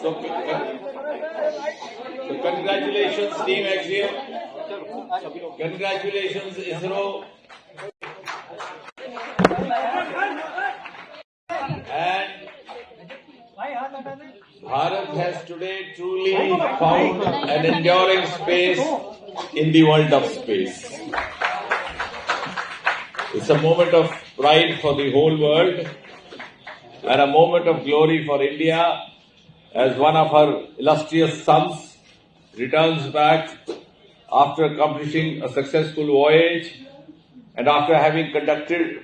So congratulations, Team Axiom. Congratulations, ISRO. And Bharat has today truly found an enduring space in the world of space. It's a moment of pride for the whole world and a moment of glory for India as one of her illustrious sons returns back after accomplishing a successful voyage and after having conducted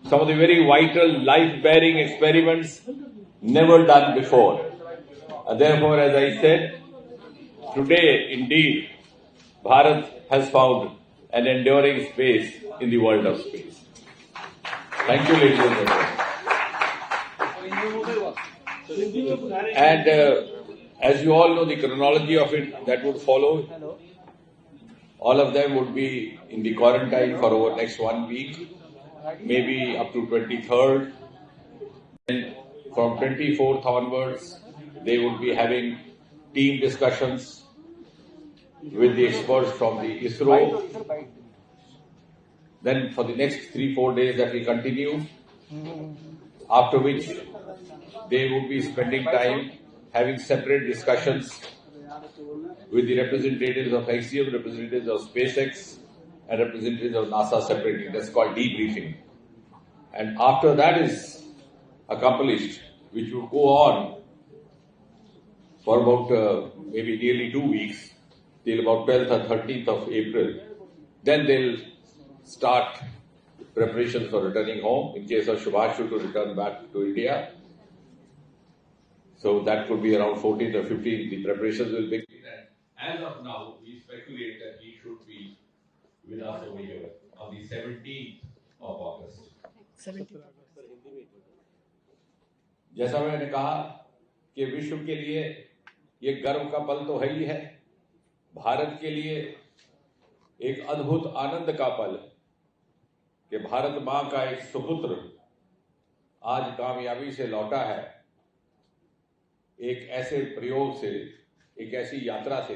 some of the very vital life-bearing experiments never done before. And therefore, as I said, today indeed Bharat has found an enduring space in the world of space. Thank you, ladies and gentlemen. And as you all know, the chronology of it that would follow, all of them would be in the quarantine for over next 1 week, maybe up to 23rd. And from 24th onwards, they would be having team discussions with the experts from the ISRO. Then for the next 3-4 days that will continue, after which they would be spending time having separate discussions with the representatives of Axiom, representatives of SpaceX, and representatives of NASA separately. That's called debriefing. And after that is accomplished, which will go on for about maybe nearly 2 weeks, till about 12th or 13th of April, then they'll start preparations for returning home in case of Shubhashu to return back to India. So that could be around 14th or 15th. The preparations will begin. And as of now, we speculate that he should be with us over here on the 17th of August. 17th. जैसा मैंने कहा कि विश्व के लिए ये गर्व का पल तो है ही है, भारत के लिए एक अद्भुत आनंद का पल कि भारत मां का एक सुपुत्र आज कामयाबी से लौटा है, एक ऐसे प्रयोग से, एक ऐसी यात्रा से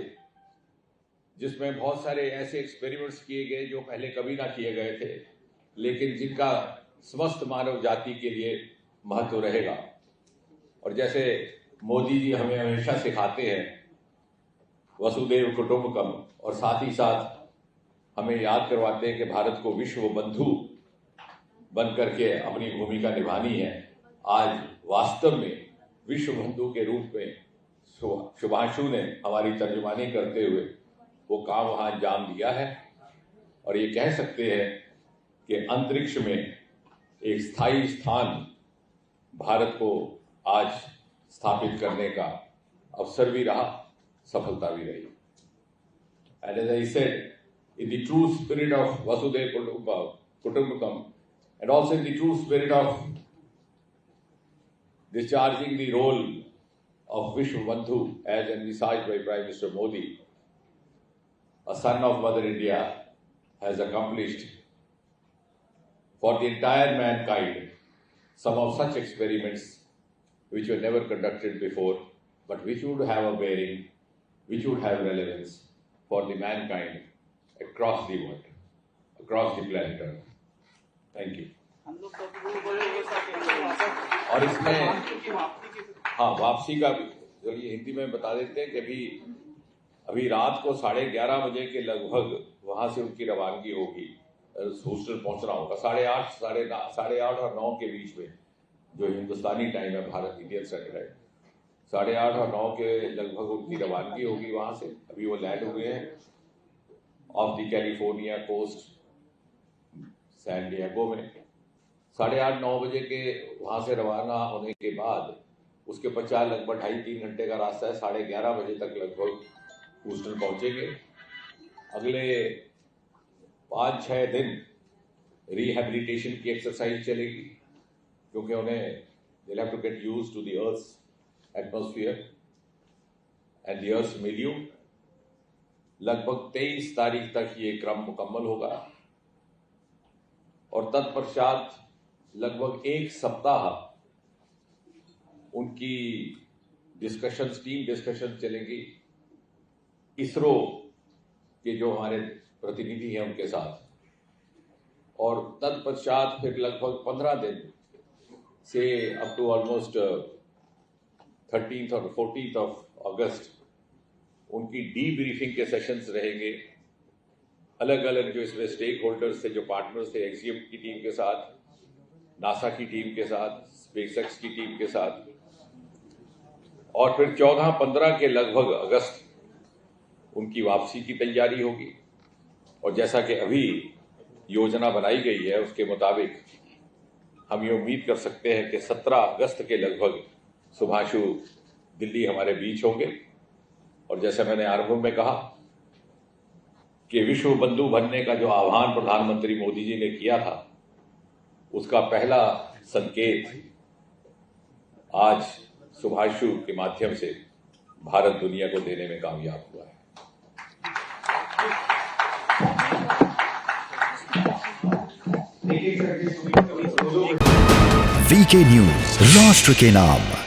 जिसमें बहुत सारे ऐसे एक्सपेरिमेंट्स किए गए जो पहले कभी ना किए गए थे, लेकिन जिनका समस्त मानव जाति के लिए महत्व रहेगा। और जैसे मोदी जी हमें हमेशा सिखाते हैं वसुदेव कुटुंबकम, और साथ ही साथ हमें याद करवाते हैं कि भारत को विश्व बंधु बन करके अपनी भूमिका निभानी है। आज वास्तव में विश्व बंधु के रूप में शुभांशु ने हमारी तर्जुमानी करते हुए वो काम वहां अंजाम दिया है, और ये कह सकते हैं कि अंतरिक्ष में एक स्थायी स्थान भारत को आज स्थापित करने का अवसर भी रहा, सफलता भी रही। And as I said, in the true spirit of Vasudhaiva Kutumbakam, and also in the true spirit of discharging the role of Vishwa Bandhu as envisaged by Prime Minister Modi, a son of Mother India has accomplished for the entire mankind some of such experiments which were never conducted before, but which would have a bearing, which would have relevance for the mankind across the world, across the planet Earth. Thank you. और इसमें हाँ वापसी का भी चलिए हिंदी में बता देते हैं कि अभी रात को 11:30 बजे के लगभग वहां से उनकी रवानगी होगी, हॉस्टल पहुंचना होगा 8:30 और 9 के बीच में, जो हिंदुस्तानी टाइम है, भारत इंडियन स्टैंडर्ड टाइम, 8:30 और 9 के लगभग उनकी रवानगी होगी वहां से। अभी वो लैंड हुए हैं off the California coast San Diego में। 8:30-9 बजे के वहां से रवाना होने के बाद उसके पश्चात लगभग 2.5-3 घंटे का रास्ता है, 11:30 बजे तक लगभग ह्यूस्टन पहुंचेंगे। अगले 5-6 दिन रिहेबिलिटेशन की एक्सरसाइज चलेगी, क्योंकि उन्हें they'll have to get used to the Earth's atmosphere and the Earth's milieu। लगभग 23 तारीख तक ये क्रम मुकम्मल होगा और तत्पश्चात लगभग 1 सप्ताह उनकी टीम डिस्कशन चलेंगी इसरो के जो हमारे प्रतिनिधि हैं उनके साथ, और तत्पश्चात फिर लगभग 15 दिन से अप टू ऑलमोस्ट 13th और 14th ऑफ अगस्त उनकी डीब्रीफिंग के सेशंस रहेंगे। अलग अलग जो इसमें स्टेक होल्डर्स थे, जो पार्टनर्स थे, एक्सियम की टीम के साथ, नासा की टीम के साथ, स्पेसएक्स की टीम के साथ, और फिर 14-15 के लगभग अगस्त उनकी वापसी की तैयारी होगी। और जैसा कि अभी योजना बनाई गई है उसके मुताबिक हम ये उम्मीद कर सकते हैं कि 17 अगस्त के लगभग सुभाषु दिल्ली हमारे बीच होंगे। और जैसे मैंने आरंभ में कहा कि विश्व बंधु बनने का जो आह्वान प्रधानमंत्री मोदी जी ने किया था, उसका पहला संकेत आज सुभाषु के माध्यम से भारत दुनिया को देने में कामयाब हुआ है। वीके न्यूज, राष्ट्र के नाम।